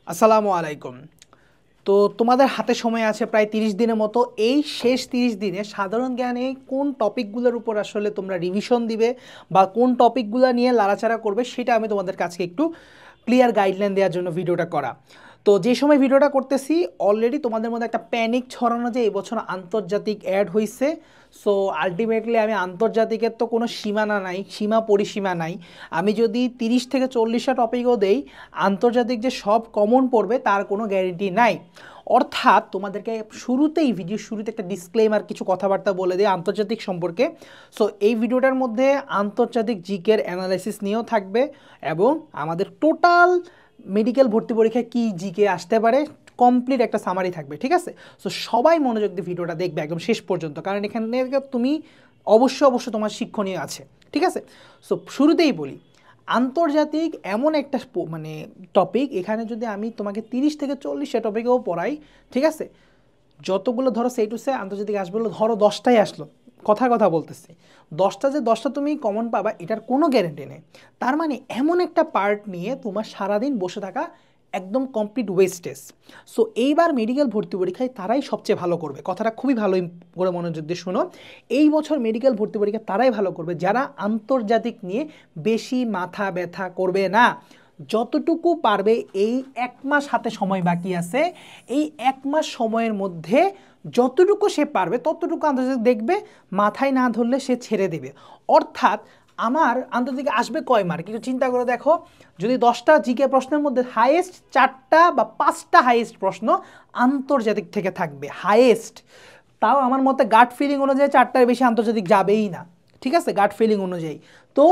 আসসালামু আলাইকুম। তো তোমাদের হাতে সময় আছে প্রায় 30 দিনের মতো। এই শেষ 30 দিনে সাধারণ জ্ঞানে কোন টপিকগুলোর উপর আসলে তোমরা রিভিশন দিবে বা কোন টপিকগুলো নিয়ে লাড়াচাড়া করবে সেটা আমি তোমাদের কাছে একটু ক্লিয়ার গাইডলাইন দেওয়ার জন্য ভিডিওটা করা। তো যে সময় ভিডিওটা করতেছি অলরেডি তোমাদের মধ্যে একটা প্যানিক ছড়ানো যে এবছর আন্তর্জাতিক অ্যাড হয়েছে। সো আলটিমেটলি আমি আন্তর্জাতিকের তো কোনো সীমানা নাই, সীমা পরিসীমা নাই। আমি যদি 30 থেকে 40টা টপিকও দেই, আন্তর্জাতিক যে সব কমন পড়বে তার কোনো গ্যারেন্টি নাই। অর্থাৎ তোমাদেরকে শুরুতেই ভিডিও শুরুতে একটা ডিসক্লেমার কিছু কথাবার্তা বলে দিই আন্তর্জাতিক সম্পর্কে। সো এই ভিডিওটার মধ্যে আন্তর্জাতিক জিকের অ্যানালাইসিস নিয়েও থাকবে এবং আমাদের টোটাল মেডিকেল ভর্তি পরীক্ষায় কী জিকে আসতে পারে কমপ্লিট একটা সামারি থাকবে, ঠিক আছে? সো সবাই মনোযোগ দিয়ে ভিডিওটা দেখবে একদম শেষ পর্যন্ত, কারণ এখানে তুমি অবশ্যই তোমার শিক্ষণীয় আছে, ঠিক আছে? সো শুরুতেই বলি, আন্তর্জাতিক এমন একটা মানে টপিক, এখানে যদি আমি তোমাকে 30 থেকে 40টা টপিকেও পড়াই, ঠিক আছে, যতগুলো ধরো সেই টু সে আন্তর্জাতিক আসবে ধরো 10টাই আসলো, কথা বলতেছি, 10টা তুমি কমন পাবা এটার কোনো গ্যারেন্টি নেই। তার মানে এমন একটা পার্ট নিয়ে তোমার সারাদিন বসে থাকা একদম কমপ্লিট ওয়েস্টেজ। সো এইবার মেডিকেল ভর্তি পরীক্ষায় তারাই সবচেয়ে ভালো করবে, কথাটা খুবই ভালো করে মনোযোগ দিয়ে শোনো। এই বছর মেডিকেল ভর্তি পরীক্ষা তারাই ভালো করবে যারা আন্তর্জাতিক নিয়ে বেশি মাথা ব্যথা করবে না। যতটুকু পারবে, এই 1 মাস হাতে সময় বাকি আছে, এই 1 মাস সময়ের মধ্যে যতটুকু সে পারবে ততটুকু আন্তর্জাতিক দেখবে, মাথায় না ধরলে সে ছেড়ে দেবে। অর্থাৎ আমার আন্তর্জাতিক আসবে কয় মার্ক একটু চিন্তা করে দেখো। যদি 10টা জিকে প্রশ্নের মধ্যে হাইয়েস্ট 4টা বা 5টা হাইয়েস্ট প্রশ্ন আন্তর্জাতিক থেকে থাকবে, হাইয়েস্ট, তাও আমার মতে গাট ফিলিং অনুযায়ী 4টার বেশি আন্তর্জাতিক যাবেই না, ঠিক আছে, গাট ফিলিং অনুযায়ী। তো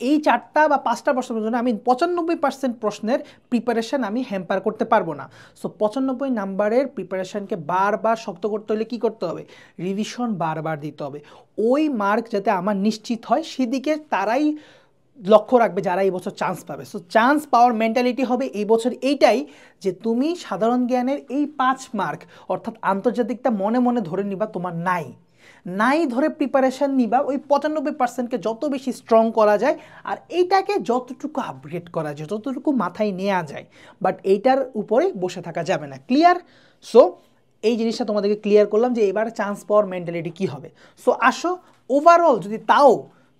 এই 4টা বা 5টা প্রশ্নের জন্য আমি 95% প্রশ্নের প্রিপারেশান আমি হ্যাম্পার করতে পারবো না। সো 95 নাম্বারের প্রিপারেশানকে বারবার শক্ত করতে হলে কী করতে হবে? রিভিশন বারবার দিতে হবে। ওই মার্ক যাতে আমার নিশ্চিত হয় সেদিকে তারাই লক্ষ্য রাখবে যারা এই বছর চান্স পাবে। সো চান্স পাওয়ার মেন্টালিটি হবে এই বছর এইটাই যে তুমি সাধারণ জ্ঞানের এই 5 মার্ক অর্থাৎ আন্তর্জাতিকটা মনে মনে ধরে নিবা তোমার নাই ধরে প্রিপারেশান নিবা, ওই 95%কে যত বেশি স্ট্রং করা যায় আর এইটাকে যতটুকু আপগ্রেড করা যায়, যতটুকু মাথায় নেওয়া যায়, বাট এইটার উপরে বসে থাকা যাবে না। ক্লিয়ার? সো এই জিনিসটা তোমাদেরকে ক্লিয়ার করলাম যে এবার চান্স পাওয়ার মেন্টালিটি কী হবে। সো আসো ওভারঅল যদি তাও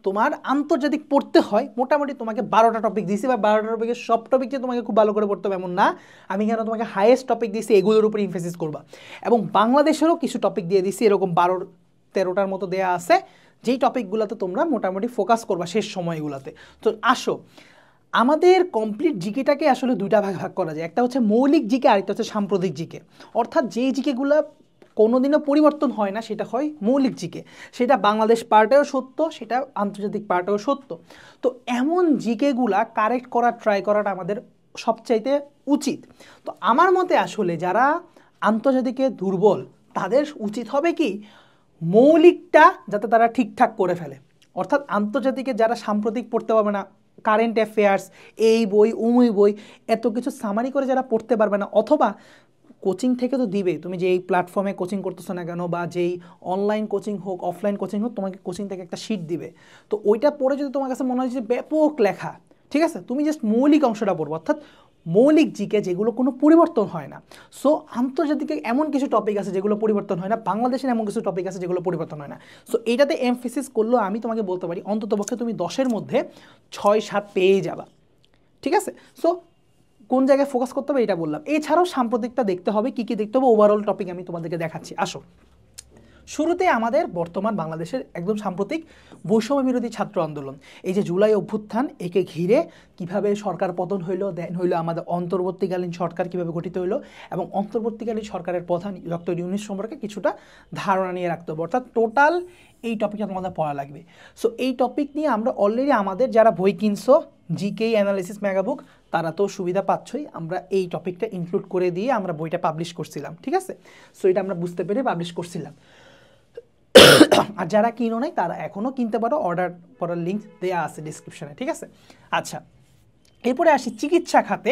তোমার আন্তর্জাতিক পড়তে হয়, মোটামুটি তোমাকে 12টা টপিক দিয়েছি, বা 12টা টপিকের সব টপিককে তোমাকে খুব ভালো করে পড়তে হবে এমন না। আমি কেন তোমাকে হাইয়েস্ট টপিক দিয়েছি এগুলোর উপর ইমফেসিস করবা, এবং বাংলাদেশেরও কিছু টপিক দিয়ে দিছি, এরকম 12-13টার মতো দেয়া আছে, যেই টপিকগুলোতে তোমরা মোটামুটি ফোকাস করবা শেষ সময়গুলোতে। তো আসো, আমাদের কমপ্লিট জিকেটাকে আসলে দুইটা ভাগ করা যায়, একটা হচ্ছে মৌলিক জিকে, আরেকটা হচ্ছে সাম্প্রতিক জিকে। অর্থাৎ যেই জিকেগুলো কোনোদিনও পরিবর্তন হয় না সেটা হয় মৌলিক জিকে, সেটা বাংলাদেশ পার্টেও সত্য, সেটা আন্তর্জাতিক পার্টেও সত্য। তো এমন জিকেগুলা কারেক্ট করার ট্রাই করাটা আমাদের সবচাইতে উচিত। তো আমার মতে আসলে যারা আন্তর্জাতিকে দুর্বল তাদের উচিত হবে কি, মৌলিকটা যাতে তারা ঠিকঠাক করে ফেলে। অর্থাৎ আন্তর্জাতিকে যারা সাম্প্রতিক পড়তে পারবে না, কারেন্ট অ্যাফেয়ার্স, এই বই উমুই বই, এত কিছু সামারি করে যারা পড়তে পারবে না, অথবা কোচিং থেকে তো দিবে, তুমি যেই প্ল্যাটফর্মে কোচিং করতেছো না কেন বা যেই অনলাইন কোচিং হোক অফলাইন কোচিং হোক, তোমাকে কোচিং থেকে একটা শিট দিবে। তো ওইটা পড়ে যদি তোমার কাছে মনে হয় যে ব্যাপক লেখা, ঠিক আছে, তুমি জাস্ট মৌলিক অংশটা পড়বো, অর্থাৎ মৌলিক জিকে যেগুলো কোনো পরিবর্তন হয় না। সো আন্তর্জাতিকে এমন কিছু টপিক আছে যেগুলো পরিবর্তন হয় না, বাংলাদেশের এমন কিছু টপিক আছে যেগুলো পরিবর্তন হয় না। সো এইটাতে এমফেসিস করলেও আমি তোমাকে বলতে পারি অন্ততপক্ষে তুমি 10-এর মধ্যে 6-7 পেয়েই যাবা, ঠিক আছে? সো কোন জায়গায় ফোকাস করতে হবে এটা বললাম। এছাড়াও সাম্প্রতিকটা দেখতে হবে, কী কী দেখতে হবে, ওভারঅল টপিক আমি তোমাদেরকে দেখাচ্ছি। আসো, শুরুতে আমাদের বর্তমান বাংলাদেশের একদম সাম্প্রতিক বৈষম্য বিরোধী ছাত্র আন্দোলন, এই যে জুলাই অভ্যুত্থান, একে ঘিরে কিভাবে সরকার পতন হইলো, দেন হইলো আমাদের অন্তর্বর্তীকালীন সরকার কিভাবে গঠিত হইলো, এবং অন্তর্বর্তীকালীন সরকারের প্রধান ডক্টর ইউনূস সম্পর্কে কিছুটা ধারণা নিয়ে রাখতে হবে। অর্থাৎ টোটাল এই টপিকটা তোমাদের পড়া লাগবে। সো এই টপিক নিয়ে আমরা অলরেডি আমাদের যারা বই কিনছো জিকে অ্যানালিসিস মেগাবুক, তারা তো সুবিধা পাচ্ছই, আমরা এই টপিকটা ইনক্লুড করে দিয়ে আমরা বইটা পাবলিশ করছিলাম, ঠিক আছে? সো এটা আমরা বুঝতে পেরে পাবলিশ করছিলাম। আর যারা কিনো নাই তারা এখনও কিনতে পারো, অর্ডার করার লিঙ্ক দেওয়া আছে ডিসক্রিপশনে, ঠিক আছে? আচ্ছা, এরপরে আসি চিকিৎসা খাতে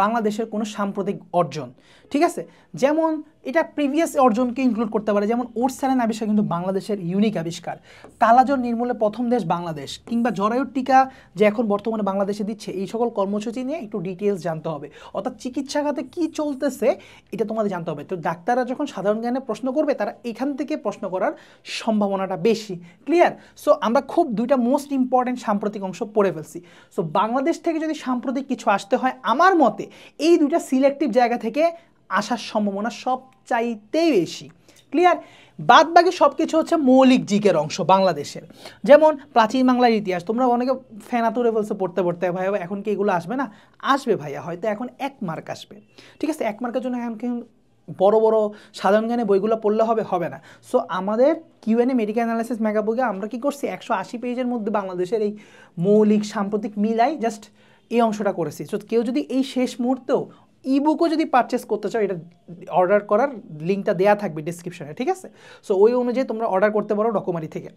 বাংলাদেশের কোনো সাম্প্রতিক অর্জন, ঠিক আছে? যেমন এটা প্রিভিয়াস অর্জনকে ইনক্লুড করতে পারে, যেমন ওটস স্যালাইন আবিষ্কার কিন্তু বাংলাদেশের ইউনিক আবিষ্কার, কালাজ্বর নির্মূলে প্রথম দেশ বাংলাদেশ, কিংবা জরায়ুর টিকা যে এখন বর্তমানে বাংলাদেশে দিচ্ছে, এই সকল কর্মসূচি নিয়ে একটু ডিটেলস জানতে হবে। অর্থাৎ চিকিৎসা খাতে কী চলতেছে এটা তোমাদের জানতে হবে। তো ডাক্তাররা যখন সাধারণ জ্ঞানে প্রশ্ন করবে তারা এখান থেকে প্রশ্ন করার সম্ভাবনাটা বেশি। ক্লিয়ার? সো আমরা খুব দুইটা মোস্ট ইম্পর্টেন্ট সাম্প্রতিক অংশ পড়ে ফেলছি। সো বাংলাদেশ থেকে যদি সাম্প্রতিক কিছু আসতে হয় আমার মতে এই দুইটা সিলেক্টিভ জায়গা থেকে আসার সম্ভাবনা সবচাইতেই বেশি। ক্লিয়ার? বাদ বাকি সব কিছু হচ্ছে মৌলিক জিকের অংশ বাংলাদেশের, যেমন প্রাচীন বাংলার ইতিহাস। তোমরা অনেকে ফেনাতুরে বলছো পড়তে পড়তে ভাইয়া এখন কি এগুলো আসবে না? আসবে ভাইয়া, হয়তো এখন 1 মার্ক আসবে, ঠিক আছে? 1 মার্কের জন্য এখন বড় বড় সাধারণ জ্ঞানে বইগুলো পড়লে হবে না। সো আমাদের কিউএনএ মেডিকেল অ্যানালাইসিস মেগাবুকে আমরা কি করছি 180 পেজের মধ্যে বাংলাদেশের এই মৌলিক সাম্প্রতিক মিলাই জাস্ট এই অংশটা করেছি। সো কেউ যদি এই শেষ মুহূর্তেও ইবুকও যদি পারচেস করতে চাও, এটা অর্ডার করার লিঙ্কটা দেওয়া থাকবে ডিসক্রিপশনে, ঠিক আছে? সো ওই অনুযায়ী তোমরা অর্ডার করতে পারো ডকুমারি থেকে।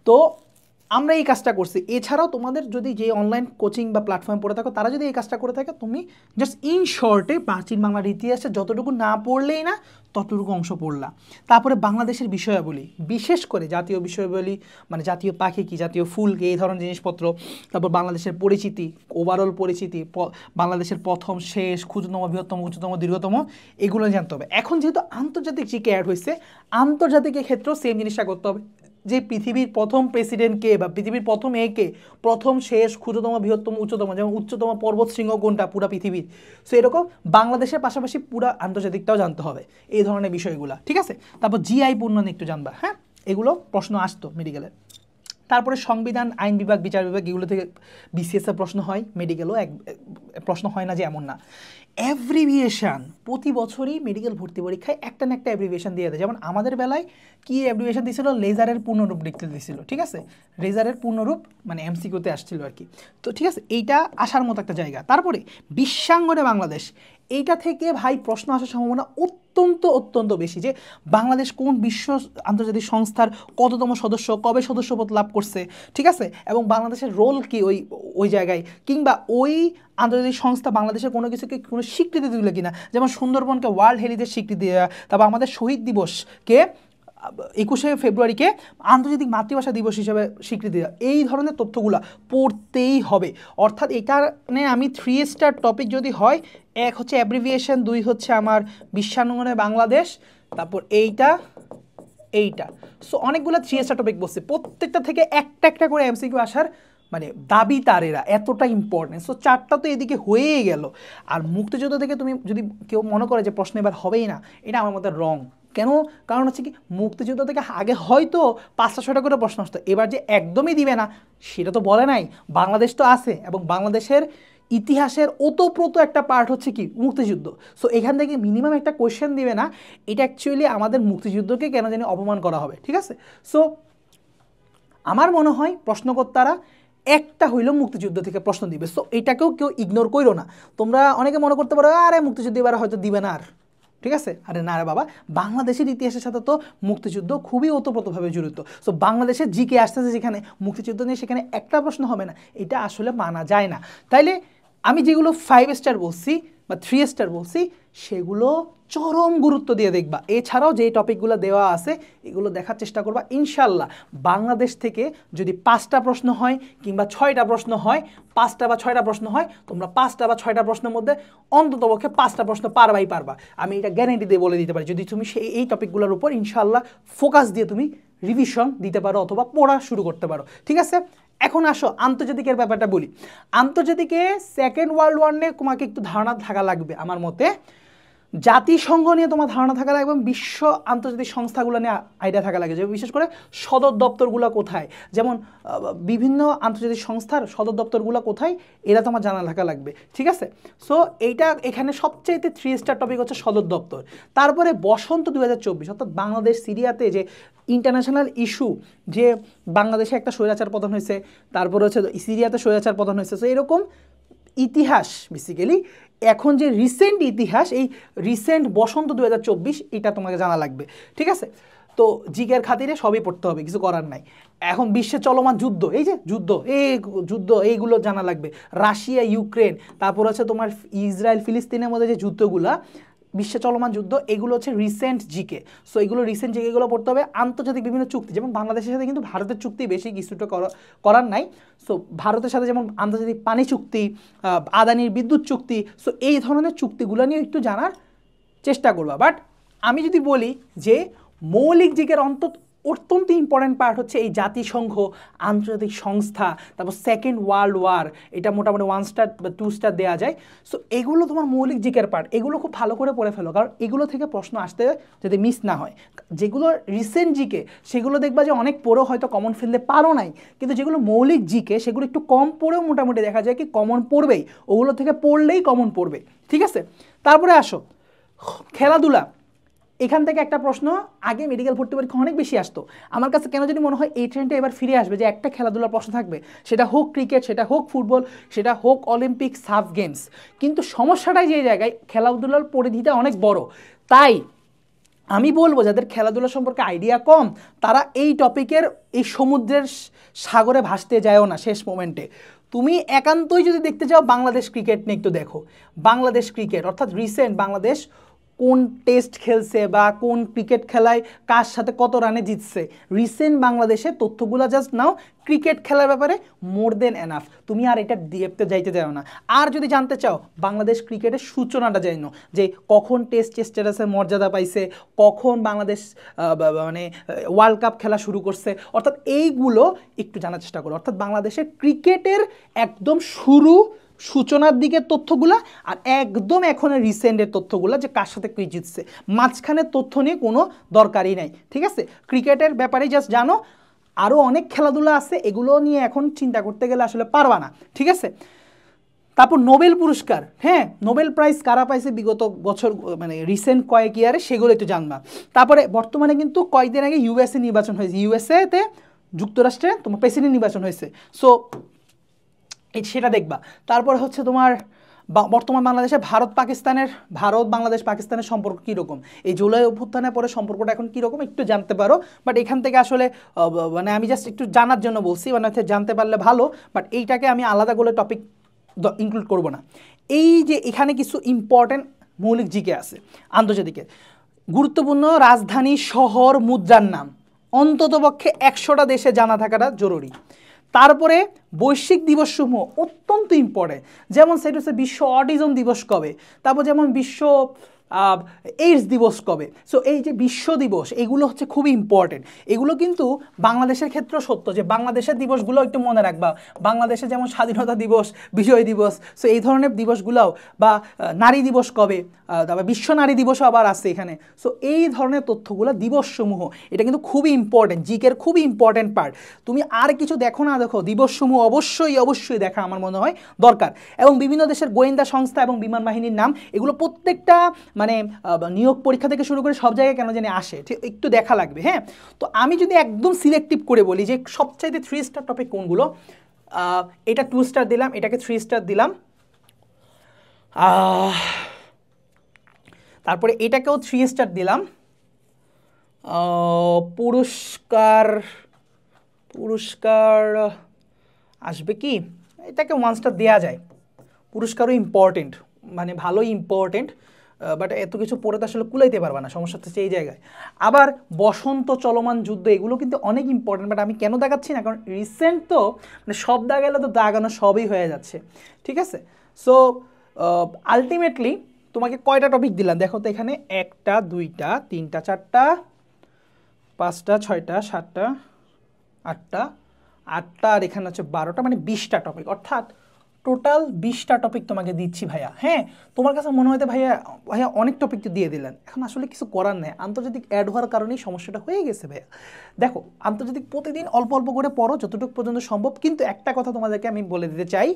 তো আমরা এই কাজটা করছি। এছাড়াও তোমাদের যদি যে অনলাইন কোচিং বা প্ল্যাটফর্মে পড়ে থাকো তারা যদি এই কাজটা করে থাকে, তুমি জাস্ট ইন শর্টে প্রাচীন বাংলার ইতিহাসে যতটুকু না পড়লেই না ততটুকু অংশ পড়লা। তারপরে বাংলাদেশের বিষয়াবলী, বিশেষ করে জাতীয় বিষয়াবলী, মানে জাতীয় পাখি কি, জাতীয় ফুল কি, এই ধরনের জিনিসপত্র। তারপর বাংলাদেশের পরিচিতি, ওভারঅল পরিচিতি, বাংলাদেশের প্রথম শেষ, ক্ষুদ্রতম বৃহত্তম উচ্চতম দীর্ঘতম, এগুলো জানতে হবে। এখন যেহেতু আন্তর্জাতিক জিকে অ্যাড হয়েছে, আন্তর্জাতিকের ক্ষেত্রেও সেম জিনিসটা করতে হবে, যে পৃথিবীর প্রথম প্রেসিডেন্ট কে, বা পৃথিবীর প্রথম কে, প্রথম শেষ, ক্ষুদ্রতম বৃহত্তম উচ্চতম, যেমন উচ্চতম পর্বত শৃঙ্গ কোনটা পুরা পৃথিবীর। সো এরকম বাংলাদেশের পাশাপাশি পুরা আন্তর্জাতিকটাও জানতে হবে, এই ধরনের বিষয়গুলো, ঠিক আছে? তারপর জিআই পূর্ণাঙ্গ একটু জানবা, হ্যাঁ, এগুলো প্রশ্ন আসতো মেডিকেলে। তারপরে সংবিধান, আইন বিভাগ, বিচার বিভাগ, এগুলো থেকে বিসিএসের প্রশ্ন হয়, মেডিকেলও এক প্রশ্ন হয় না যে এমন না। অ্যাব্রিভিয়েশন প্রতি বছরই মেডিকেল ভর্তি পরীক্ষায় একটা না একটা অ্যাব্রিভিয়েশন দিয়ে দেয়। যেমন আমাদের বেলায় কি অ্যাব্রিভিয়েশন দিয়েছিল, লেজারের পূর্ণরূপ লিখতে দিয়েছিল, ঠিক আছে? লেজারের পূর্ণরূপ মানে এমসিকিউতে আসছিল আর কি। তো ঠিক আছে, এইটা আসার মতো একটা জায়গা। তারপরে বিশ্বাঙ্গনে বাংলাদেশ, এইটা থেকে ভাই প্রশ্ন আসার সম্ভাবনা অত্যন্ত বেশি, যে বাংলাদেশ কোন বিশ্ব আন্তর্জাতিক সংস্থার কততম সদস্য, কবে সদস্যপদ লাভ করছে, ঠিক আছে? এবং বাংলাদেশের রোল কি ওই জায়গায়, কিংবা ওই আন্তর্জাতিক সংস্থা বাংলাদেশের কোনো কিছুকে কোনো স্বীকৃতি দিল কিনা, যেমন সুন্দরবনকে ওয়ার্ল্ড হেরিটেজ স্বীকৃতি দেওয়া, তারপর আমাদের শহীদ দিবসকে 21শে ফেব্রুয়ারিকে আন্তর্জাতিক মাতৃভাষা দিবস হিসেবে স্বীকৃতি দেওয়া, এই ধরনের তথ্যগুলো পড়তেই হবে। অর্থাৎ এখানে আমি 3 স্টার টপিক যদি হয়, 1 হচ্ছে অ্যাব্রিভিয়েশন, 2 হচ্ছে আমার বিশ্বাঙ্গনে বাংলাদেশ, তারপর এইটা। সো অনেকগুলো 3 স্টার টপিক বসছে, প্রত্যেকটা থেকে একটা করে এমসিকিউ আসার মানে দাবি তারেরা, এতটা ইম্পর্টেন্ট। সো 4টা তো এদিকে হয়েই গেল। আর মুক্তিযুদ্ধ থেকে তুমি যদি কেউ মনে করে যে প্রশ্ন এবার হবেই না, এটা আমার মতে রং। কেন? কারণ হচ্ছে কি, মুক্তিযুদ্ধ থেকে আগে হয়তো 5টা-6টা করে প্রশ্ন আসতো, এবার যে একদমই দিবে না সেটা তো বলে নাই। বাংলাদেশ তো আছে, এবং বাংলাদেশের ইতিহাসের ওতপ্রোত একটা পার্ট হচ্ছে কি মুক্তিযুদ্ধ। সো এখান থেকে মিনিমাম একটা কোয়েশ্চেন দিবে না, এটা অ্যাকচুয়ালি আমাদের মুক্তিযুদ্ধকে কেন জানি অপমান করা হবে, ঠিক আছে? সো আমার মনে হয় প্রশ্নকর্তারা একটা হইলেও মুক্তিযুদ্ধ থেকে প্রশ্ন দিবে। সো এটাকেও কেউ ইগনোর করো না। তোমরা অনেকে মনে করতে পারো আরে মুক্তিযুদ্ধ এবার হয়তো দিবে না আর, ঠিক আছে? আরে না রে বাবা, বাংলাদেশের ইতিহাসের সাথে তো মুক্তিযুদ্ধ খুবই ওতপ্রোতভাবে জড়িত। সো বাংলাদেশের জিকে আসতেছে যেখানে মুক্তিযুদ্ধ নিয়ে, সেখানে একটা প্রশ্ন হবে না, এটা আসলে মানা যায় না। তাইলে আমি যেগুলো 5 স্টার বলছি বা 3 স্টার বলছি, সেগুলো চরম গুরুত্ব দিয়ে দেখবা। এছাড়াও যে টপিকগুলো দেওয়া আছে এগুলো দেখার চেষ্টা করবা। ইনশাল্লাহ বাংলাদেশ থেকে যদি 5টা প্রশ্ন হয় কিংবা 6টা প্রশ্ন হয়, 5টা বা 6টা প্রশ্ন হয়, তোমরা 5টা বা 6টা প্রশ্নের মধ্যে অন্ততপক্ষে 5টা প্রশ্ন পারবা। আমি এটা গ্যারান্টি দিয়ে বলে দিতে পারি, যদি তুমি এই টপিকগুলোর উপর ইনশাল্লাহ ফোকাস দিয়ে তুমি রিভিশন দিতে পারো অথবা পড়া শুরু করতে পারো, ঠিক আছে? এখন আসো আন্তর্জাতিকের ব্যাপারটা বলি। আন্তর্জাতিকে সেকেন্ড ওয়ার্ল্ড ওয়ার নিয়ে তোমাকে একটু ধারণা থাকা লাগবে আমার মতে। জাতিসংঘ নিয়ে তোমার ধারণা থাকা লাগবে, বিশ্ব আন্তর্জাতিক সংস্থাগুলো নিয়ে আইডিয়া থাকা লাগে, যে বিশেষ করে সদর দপ্তরগুলো কোথায়, যেমন বিভিন্ন আন্তর্জাতিক সংস্থার সদর দপ্তরগুলো কোথায়, এরা তোমার জানা থাকা লাগবে, ঠিক আছে? সো এইটা এখানে সবচাইতে 3 স্টার টপিক হচ্ছে সদর দপ্তর। তারপরে বসন্ত 2024, অর্থাৎ বাংলাদেশ সিরিয়াতে যে ইন্টারন্যাশনাল ইস্যু, যে বাংলাদেশে একটা স্বৈরাচার পতন হয়েছে, তারপরে হচ্ছে সিরিয়াতে স্বৈরাচার পতন হয়েছে। সো এরকম ইতিহাস বেসিক্যালি এখন যে রিসেন্ট ইতিহাস, এই রিসেন্ট বসন্ত 2024 এটা তোমাকে জানা লাগবে, ঠিক আছে? তো জিকের খাতিরে সবই পড়তে হবে, কিছু করার নাই। এখন বিশ্বে চলমান যুদ্ধ, এই যে যুদ্ধ এইগুলো জানা লাগবে। রাশিয়া ইউক্রেন, তারপর হচ্ছে তোমার ইসরায়েল ফিলিস্তিনের মধ্যে যে যুদ্ধগুলা, বিশ্বে চলমান যুদ্ধ, এগুলো হচ্ছে রিসেন্ট জিকে। সো এগুলো রিসেন্ট জিকেগুলো পড়তে হবে। আন্তর্জাতিক বিভিন্ন চুক্তি, যেমন বাংলাদেশের সাথে কিন্তু ভারতের চুক্তি বেশি, কিছুটা করার নাই। সো ভারতের সাথে যেমন আন্তর্জাতিক পানি চুক্তি, আদানির বিদ্যুৎ চুক্তি, সো এই ধরনের চুক্তিগুলো নিয়ে একটু জানার চেষ্টা করবা। বাট আমি যদি বলি যে মৌলিক জিকের অত্যন্ত ইম্পর্ট্যান্ট পার্ট হচ্ছে এই জাতিসংঘ, আন্তর্জাতিক সংস্থা, তারপর সেকেন্ড ওয়ার্ল্ড ওয়ার, এটা মোটামুটি 1 স্টার বা 2 স্টার দেওয়া যায়। সো এগুলো তোমার মৌলিক জিকের পার্ট, এগুলো খুব ভালো করে পড়ে ফেলো, কারণ এগুলো থেকে প্রশ্ন আসতে যাতে মিস না হয়। যেগুলো রিসেন্ট জিকে সেগুলো দেখবা যে অনেক পড়েও হয়তো কমন ফেলতে পারো নাই, কিন্তু যেগুলো মৌলিক জিকে সেগুলো একটু কম পড়েও মোটামুটি দেখা যায় কি কমন পড়বেই, ওগুলো থেকে পড়লেই কমন পড়বে। ঠিক আছে, তারপরে আসো খেলাধুলা। এখান থেকে একটা প্রশ্ন আগে মেডিকেল ভর্তি পরীক্ষা অনেক বেশি আসতো, আমার কাছে কেন যদি মনে হয় এই ট্রেন্ডটা এবার ফিরে আসবে, যে একটা খেলাধুলার প্রশ্ন থাকবে, সেটা হোক ক্রিকেট, সেটা হোক ফুটবল, সেটা হোক অলিম্পিক সাব গেমস। কিন্তু সমস্যাটাই যে জায়গায় খেলাধুলার পরিধিটা অনেক বড়, তাই আমি বলবো যাদের খেলাধুলা সম্পর্কে আইডিয়া কম, তারা এই টপিকের এই সমুদ্রের সাগরে ভাসতে যায়ও না শেষ মোমেন্টে। তুমি একান্তই যদি দেখতে চাও বাংলাদেশ ক্রিকেট নিয়ে একটু দেখো, বাংলাদেশ ক্রিকেট অর্থাৎ রিসেন্ট বাংলাদেশ কোন টেস্ট খেলছে বা কোন ক্রিকেট খেলায় কার সাথে কত রানে জিতছে, রিসেন্ট বাংলাদেশের তথ্যগুলো জাস্ট নাও, ক্রিকেট খেলার ব্যাপারে মোর দেন এনাফ, তুমি আর এটা দেখতে যাইতে চাও না। আর যদি জানতে চাও বাংলাদেশ ক্রিকেটের সূচনাটা জানো, যে কখন টেস্ট স্ট্যাটাসের মর্যাদা পাইছে, কখন বাংলাদেশ মানে ওয়ার্ল্ড কাপ খেলা শুরু করছে, অর্থাৎ এইগুলো একটু জানার চেষ্টা করো। অর্থাৎ বাংলাদেশের ক্রিকেটের একদম সূচনার দিকের তথ্যগুলা, আর একদম এখনের রিসেন্টের তথ্যগুলা, যে কার সাথে কে জিতছে, মাঝখানের তথ্য নিয়ে কোনো দরকারই নাই। ঠিক আছে, ক্রিকেটের ব্যাপারে জাস্ট জানো, আরও অনেক খেলাধুলা আছে, এগুলো নিয়ে এখন চিন্তা করতে গেলে আসলে পারবা না। ঠিক আছে, তারপর নোবেল পুরস্কার, হ্যাঁ নোবেল প্রাইজ কারা পাইছে বিগত বছর, মানে রিসেন্ট কয়েক ইয়ারে, সেগুলো একটু জানবা। তারপরে বর্তমানে কিন্তু কয়েকদিন আগে ইউএসএ নির্বাচন হয়েছে, ইউএসএতে যুক্তরাষ্ট্রে তোমার প্রেসিডেন্ট নির্বাচন হয়েছে, সো সেটা দেখবা। তারপর হচ্ছে তোমার বর্তমান বাংলাদেশে ভারত বাংলাদেশ পাকিস্তানের সম্পর্ক কীরকম, এই জুলাই অভ্যুত্থানের পরে সম্পর্কটা এখন কীরকম একটু জানতে পারো। বাট এখান থেকে আসলে মানে আমি জাস্ট একটু জানার জন্য বলছি, মানে হচ্ছে জানতে পারলে ভালো, বাট এইটাকে আমি আলাদা করে টপিক ইনক্লুড করব না। এই যে এখানে কিছু ইম্পর্টেন্ট মৌলিক জিকে আছে আন্তর্জাতিকের, গুরুত্বপূর্ণ রাজধানী, শহর, মুদ্রার নাম, অন্ততপক্ষে 100টা দেশে জানা থাকাটা জরুরি। তারপরে বৈশ্বিক দিবসসমূহ অত্যন্ত ইম্পর্টেন্ট, যেমন সেটা হচ্ছে বিশ্ব অটিজম দিবস কবে, তারপর যেমন বিশ্ব এইডস দিবস কবে। সো এই যে বিশ্ব দিবস, এগুলো হচ্ছে খুবই ইম্পর্টেন্ট। এগুলো কিন্তু বাংলাদেশের ক্ষেত্রেও সত্য, যে বাংলাদেশের দিবসগুলো একটু মনে রাখবা। বাংলাদেশে যেমন স্বাধীনতা দিবস, বিজয় দিবস, সো এই ধরনের দিবসগুলোও, বা নারী দিবস কবে, তারপর বিশ্ব নারী দিবসও আবার আছে এখানে। সো এই ধরনের তথ্যগুলো, দিবসসমূহ, এটা কিন্তু খুবই ইম্পর্টেন্ট, জিকের খুবই ইম্পর্টেন্ট পার্ট। তুমি আর কিছু দেখো না দেখো, দিবসসমূহ অবশ্যই দেখা আমার মনে হয় দরকার। এবং বিভিন্ন দেশের গোয়েন্দা সংস্থা এবং বিমান বাহিনীর নাম, এগুলো প্রত্যেকটা মানে নিয়োগ পরীক্ষা থেকে শুরু করে সব জায়গায় কেন জানি আসে, ঠিক একটু দেখা লাগবে। হ্যাঁ, তো আমি যদি একদম সিলেক্টিভ করে বলি যে সবচাইতে 3 স্টার টপিক কোনগুলো, এটা 2 স্টার দিলাম, এটাকে 3 স্টার দিলাম, তারপরে এটাকেও 3 স্টার দিলাম। পুরস্কার আসবে কি, এটাকে 1 স্টার দেওয়া যায়, পুরস্কারও ইম্পর্টেন্ট, মানে ভালোই ইম্পর্টেন্ট, বাট এত কিছু পড়ে তো আসলে কুলাইতে পারবা না, সমস্যা হচ্ছে এই জায়গায়। আবার বসন্ত, চলমান যুদ্ধ, এগুলো কিন্তু অনেক ইম্পর্টেন্ট, বাট আমি কেন দেখাচ্ছি না, কারণ রিসেন্ট তো মানে সব দাগালে তো দাগানো সবই হয়ে যাচ্ছে। ঠিক আছে, সো আলটিমেটলি তোমাকে কয়টা টপিক দিলাম দেখো তো, এখানে 1টা 2টা 3টা 4টা 5টা 6টা 7টা 8টা আর এখানে হচ্ছে 12টা, মানে 20টা টপিক, অর্থাৎ টোটাল 20টা টপিক তোমাকে দিচ্ছি ভাইয়া। হ্যাঁ, তোমার কাছে মনে হয়তো ভাইয়া অনেক টপিক তো দিয়ে দিলেন, এখন আসলে কিছু করার নেই, আন্তর্জাতিক অ্যাড হওয়ার কারণেই সমস্যাটা হয়ে গেছে ভাইয়া। দেখো, আন্তর্জাতিক প্রতিদিন অল্প অল্প করে পড়ো যতটুকু পর্যন্ত সম্ভব, কিন্তু একটা কথা তোমাদেরকে আমি বলে দিতে চাই,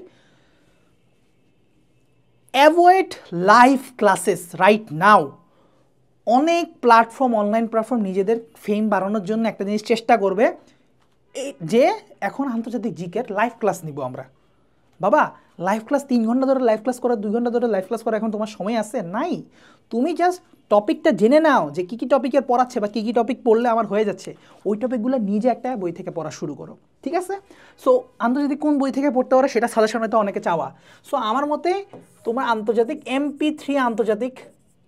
avoid live classes right now. অনেক প্ল্যাটফর্ম, অনলাইন প্ল্যাটফর্ম নিজেদের ফেম বাড়ানোর জন্য একটা জিনিস চেষ্টা করবে, যে এখন আন্তর্জাতিক জিকের লাইভ ক্লাস নিব আমরা। বাবা, লাইভ ক্লাস 3 ঘন্টা ধরে লাইভ ক্লাস করা, 2 ঘন্টা ধরে লাইভ ক্লাস করা এখন তোমার সময় আছে? নাই। তুমি জাস্ট টপিকটা জেনে নাও যে কী কী টপিকের পড়াচ্ছে বা কী কী টপিক পড়লে আমার হয়ে যাচ্ছে, ওই টপিকগুলো নিজে একটা বই থেকে পড়া শুরু করো, ঠিক আছে? সো আন্তর্জাতিক কোন বই থেকে পড়তে পারো সেটা সাজেশন হয়তো অনেকে চাওয়া। সো আমার মতে তোমার আন্তর্জাতিক MP3 আন্তর্জাতিক,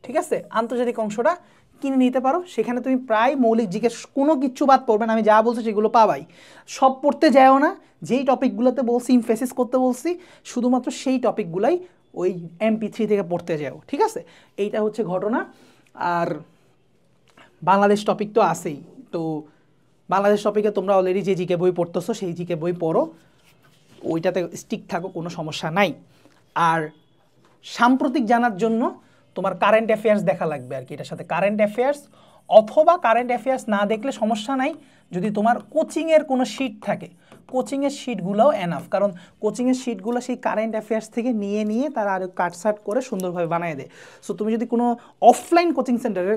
ঠিক আছে, আন্তর্জাতিক অংশটা কিনে নিতে পারো। সেখানে তুমি প্রায় মৌলিক জিজ্ঞেস কোনো কিচ্ছু বাদ পড়বে না, আমি যা বলছি সেগুলো পাবাই। সব পড়তে যাও না, যেই টপিকগুলোতে বলছি ইমফেসিস করতে বলছি শুধুমাত্র সেই টপিকগুলাই ওই MP3 থেকে পড়তে যাও, ঠিক আছে? এইটা হচ্ছে ঘটনা। আর বাংলাদেশ টপিক তো আছেই, তো বাংলাদেশ টপিকে তোমরা অলরেডি যে জিকে বই পড়তেছো সেই জিকে বই পড়ো, ওইটাতে স্টিক থাকো, কোনো সমস্যা নাই। আর সাম্প্রতিক জানার জন্য তোমার কারেন্ট অ্যাফেয়ার্স দেখা লাগবে আর কি, এটার সাথে কারেন্ট অ্যাফেয়ার্স, অথবা কারেন্ট অ্যাফেয়ার্স না দেখলে সমস্যা নাই, যদি তোমার কোচিংয়ের কোনো শিট থাকে, কোচিংয়ের শিটগুলোও এনাফ, কারণ কোচিংয়ের শিটগুলো সেই কারেন্ট অ্যাফেয়ার্স থেকে নিয়ে তারা আরও কাটসাট করে সুন্দরভাবে বানিয়ে দেয়। সো তুমি যদি কোনো অফলাইন কোচিং সেন্টারে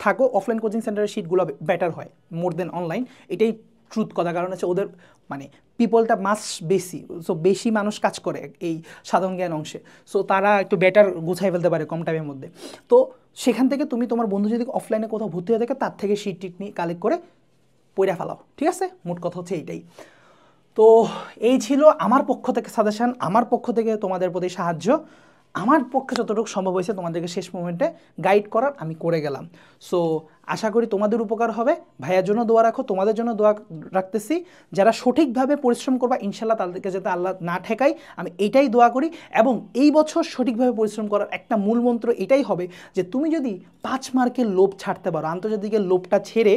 থাকো, অফলাইন কোচিং সেন্টারের শিটগুলো বেটার হয় মোর দেন অনলাইন, এটাই ট্রুথ কথা। কারণ হচ্ছে ওদের মানে পিপলটা মাস বেশি, সো বেশি মানুষ কাজ করে এই সাধারণ জ্ঞান অংশে, সো তারা একটু বেটার গুছাই ফেলতে পারে কম টাইমের মধ্যে। তো সেখান থেকে তুমি তোমার বন্ধু যদি অফলাইনে কোথাও ভর্তি হয়ে থাকে তার থেকে শিট টিট নিয়ে কালেক্ট করে পড়ে ফেলাও, ঠিক আছে? মোট কথা হচ্ছে এইটাই। তো এই ছিল আমার পক্ষ থেকে সাজেশান, আমার পক্ষ থেকে তোমাদের প্রতি সাহায্য, আমার পক্ষে যতটুকু সম্ভব হয়েছে তোমাদেরকে শেষ মোমেন্টে গাইড করার আমি করে গেলাম। সো আশা করি তোমাদের উপকার হবে। ভাইয়ার জন্য দোয়া রাখো, তোমাদের জন্য দোয়া রাখতেছি। যারা সঠিকভাবে পরিশ্রম করবা ইনশাল্লাহ তাদেরকে যাতে আল্লাহ না ঠেকাই, আমি এইটাই দোয়া করি। এবং এই বছর সঠিকভাবে পরিশ্রম করার একটা মূল মন্ত্র এটাই হবে যে তুমি যদি 5 মার্কের লোভ ছাড়তে পারো, আন্তর্জাতিকের লোভটা ছেড়ে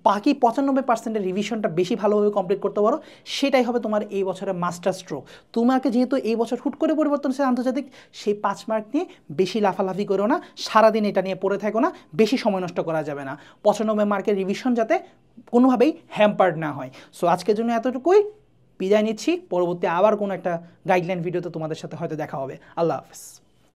বাকি 95% রিভিশনটা বেশি ভালোভাবে কমপ্লিট করতে পারো, সেটাই হবে তোমার এই বছরের মাস্টার স্ট্রোক। তোমাকে যেহেতু এই বছর হুট করে পরিবর্তনশীল আন্তর্জাতিক, সেই 5 মার্ক নিয়ে বেশি লাফালাফি করো না, সারাদিন এটা নিয়ে পড়ে থাকো না, বেশি সময় নষ্ট করা যাবে না। 95 মার্কের রিভিশন যাতে কোনোভাবেই হ্যাম্পার্ড না হয়। সো আজকের জন্য এতটুকুই, বিদায় নিচ্ছি। পরবর্তী আবার কোনো একটা গাইডলাইন ভিডিওতে তোমাদের সাথে হয়তো দেখা হবে। আল্লাহ হাফেজ।